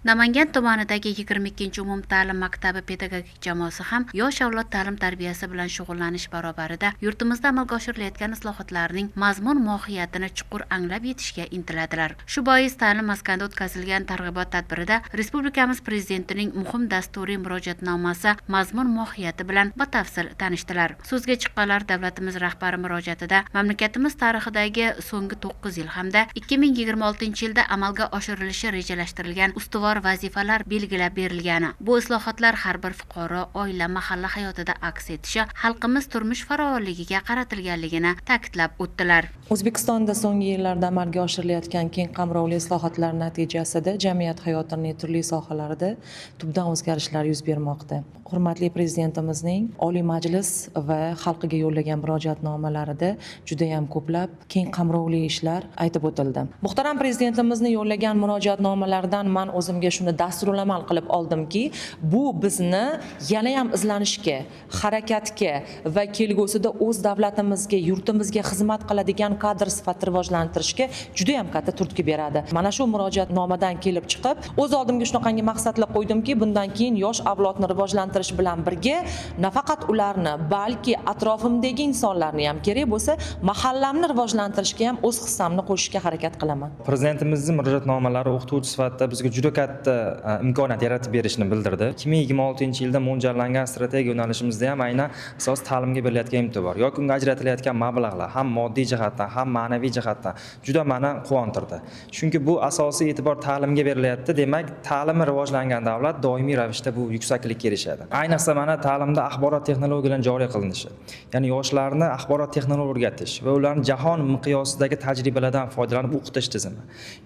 Namangan tumanidagi 22-umumta'lim maktabi pedagogik jamoasi ham yosh avlod ta'lim tarbiyasi bilan shug'ullanish barobarida yurtimizda amalga oshirilayotgan islohotlarning mazmun mohiyatini chuqur anglab yetishga intiladilar. Shu bois ta'lim maskanida o'tkazilgan targ'ibot tadbirida Respublikamiz prezidentining muhim dasturiy murojaatnomasi mazmun mohiyati bilan batafsil tanishdilar. So'zga chiqqanlar davlatimiz rahbari murojaatida mamlakatimiz tarixidagi so'nggi 9 yil hamda 2026-yilda amalga oshirilishi rejalashtirilgan ustuvor vazifalar belgilab berilgani. Bu islohotlar har bir fuqaro, oila, mahalla hayotida aks etishi, xalqimiz turmush farovonligiga qaratilganligini ta'kidlab o'tdilar. O'zbekistonda so'nggi yillarda amalga oshirilayotgan keng qamrovli islohotlar natijasida jamiyat hayotining turli sohalarida tubdan o'zgarishlar yuz bermoqda. Hurmatli prezidentimizning Oliy Majlis va xalqiga yo'llagan murojaatnomalarida juda ham ko'plab keng qamrovli ishlar aytib o'tildi. Muhtaram prezidentimizning yo'llagan murojaatnomalaridan men o'zimga shuni dasturlamal qilib oldimki, bu bizni yana ham izlanishga, harakatga va kelgusida o'z davlatimizga, yurtimizga xizmat qiladigan kadr sifatida rivojlantirishga juda ham katta turtki beradi. Mana shu murojaatnomadan kelib chiqib, o'z oldimga shunaqangi maqsadlar qo'ydimki, bundan keyin yosh avlodni rivojlantirish bilan birga nafaqat ularni, balki atrofimdagi insonlarni ham, kerak bo'lsa, mahallamni rivojlantirishga ham o'z hissamni qo'shishga harakat qilaman. Prezidentimizning murojaatnomalari o'qituvchi sifatida bizga juda katta imkoniyat yaratib berishini bildirdi. 2026-yilda mo'ljallangan strategiya yo'nalishimizda ham aynan asos ta'limga berilayotgan imtibor yoki unga ajratilayotgan mablag'lar ham moddiy jihatdan, ham ma'naviy jihatdan juda meni quvontirdi. Chunki bu asosiy e'tibor ta'limga berilyapti. Demak, ta'limi rivojlangan davlat doimiy ravishda bu yuksaklikka erishadi. Ayniqsa mana ta'limda axborot texnologiyalari joriy qilinishi, ya'ni yoshlarni axborot texnologiya o'rgatish va ularni jahon miqyosidagi tajribalardan foydalanib o'qitish tizimi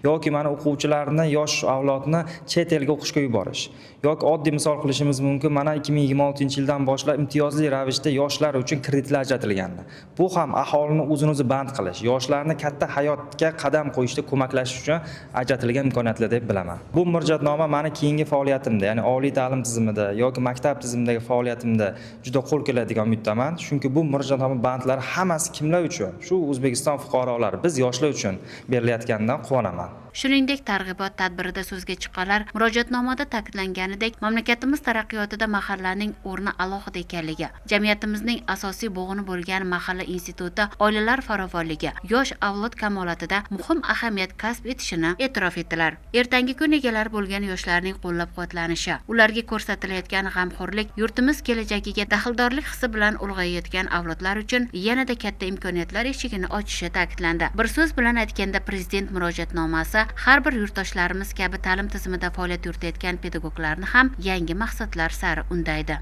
yoki mana o'quvchilarni, yosh avlodni chet elga o'qishga yuborish yoki oddiy misol qilishimiz mumkin, mana 2026-yildan boshlab imtiyozli ravishda yoshlar uchun kreditlar ajratilgandi. Bu ham aholini o'zini-o'zi band qilish, yoshlarni katta hayotga qadam qo'yishda ko'maklashish uchun ajratilgan imkoniyatlar deb bilaman. Bu murojaatnoma meni keyingi faoliyatimda, ya'ni oliy ta'lim tizimida yoki maktab tizimidagi faoliyatimda juda qo'l keladigan umiddaman. Chunki bu murojaatnoma bandlari hammasi kimlar uchun? Shu O'zbekiston fuqarolari, biz yoshlar uchun berilayotganidan quvonaman. Shuningdek, targ'ibot tadbirida so'zga chiqqanlar murojaatnomada ta'kidlanganidek, mamlakatimiz taraqqiyotida mahallaning o'rni alohida ekanligi, jamiyatimizning asosiy bo'g'ini bo'lgan mahalla instituti oilalar farovonligi, yosh avlod kamolatida muhim ahamiyat kasb etishini e'tirof etdilar. Ertangi kun egalari bo'lgan yoshlarning qo'llab-quvvatlanishi, ularga ko'rsatilayotgan g'amxo'rlik yurtimiz kelajagiga daxldorlik hissi bilan ulg'ayayotgan avlodlar uchun yanada katta imkoniyatlar eshigini ochishi ta'kidlandi. Bir so'z bilan aytganda, prezident murojaatnomasi har bir yurtdoshlarimiz kabi ta'lim tizimida faoliyat yuritayotgan pedagoglarni ham yangi maqsadlar sari undaydi.